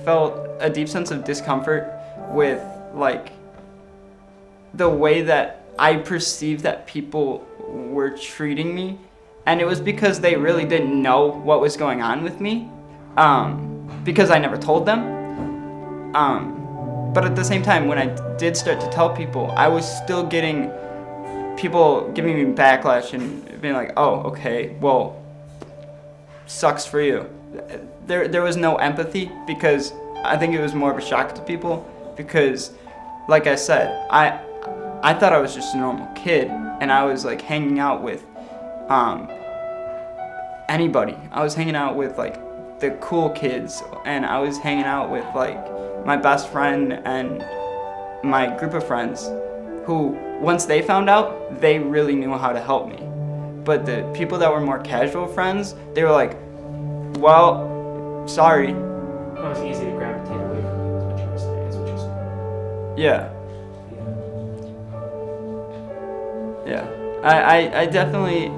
felt a deep sense of discomfort with like the way that I perceived that people were treating me, and it was because they really didn't know what was going on with me, because I never told them. But at the same time, when I did start to tell people, I was still getting people giving me backlash and being like, "Oh, okay, well, sucks for you." There was no empathy, because I think it was more of a shock to people, because, like I said, I thought I was just a normal kid, and I was like hanging out with anybody. I was hanging out with like the cool kids, and I was hanging out with like my best friend and my group of friends who, once they found out, they really knew how to help me. But the people that were more casual friends, they were like, well, sorry. It was easy to gravitate away from you, is what you were saying. Is what you're saying. Yeah. Yeah. I definitely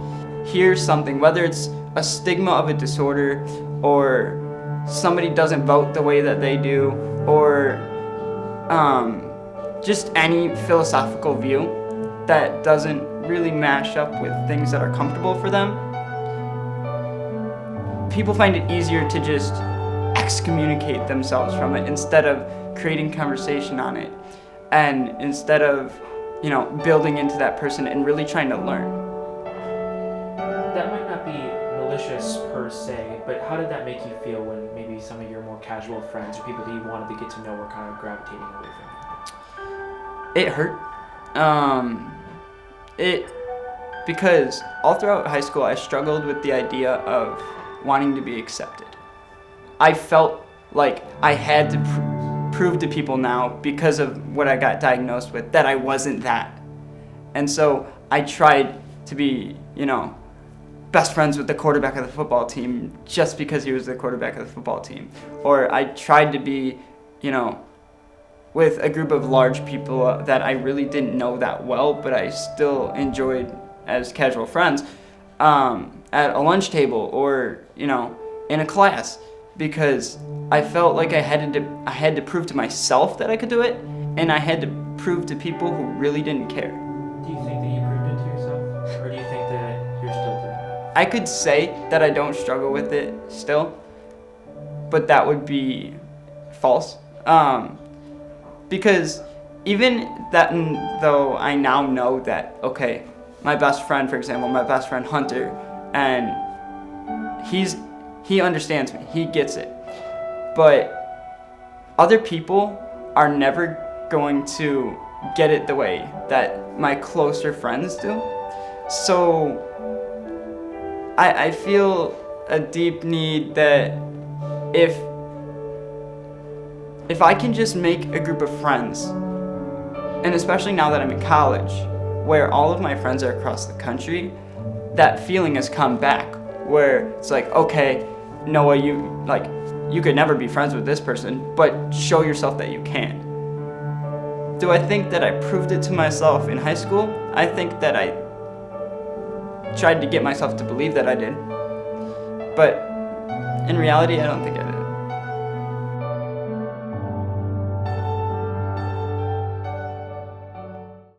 hear something, whether it's a stigma of a disorder, or somebody doesn't vote the way that they do, or just any philosophical view that doesn't really mash up with things that are comfortable for them. People find it easier to just excommunicate themselves from it instead of creating conversation on it, and instead of, building into that person and really trying to learn. That might not be malicious per se, but how did that make you feel when maybe some of your more casual friends or people that you wanted to get to know were kind of gravitating away from you? It hurt. Because all throughout high school I struggled with the idea of wanting to be accepted. I felt like I had to prove to people now, because of what I got diagnosed with, that I wasn't that. And so I tried to be, best friends with the quarterback of the football team just because he was the quarterback of the football team. Or I tried to be, with a group of large people that I really didn't know that well, but I still enjoyed as casual friends, at a lunch table or, in a class, because I felt like I had to prove to myself that I could do it, and I had to prove to people who really didn't care. Do you think that you proved it to yourself? Or do you think that you're still doing it? I could say that I don't struggle with it still, but that would be false. Because even that, though I now know that, okay, my best friend, for example, my best friend Hunter, and he understands me, he gets it. But other people are never going to get it the way that my closer friends do. So I feel a deep need that if I can just make a group of friends, and especially now that I'm in college, where all of my friends are across the country, that feeling has come back, where it's like, okay, Noah, you could never be friends with this person, but show yourself that you can. Do I think that I proved it to myself in high school? I think that I tried to get myself to believe that I did, but in reality, I don't think I did.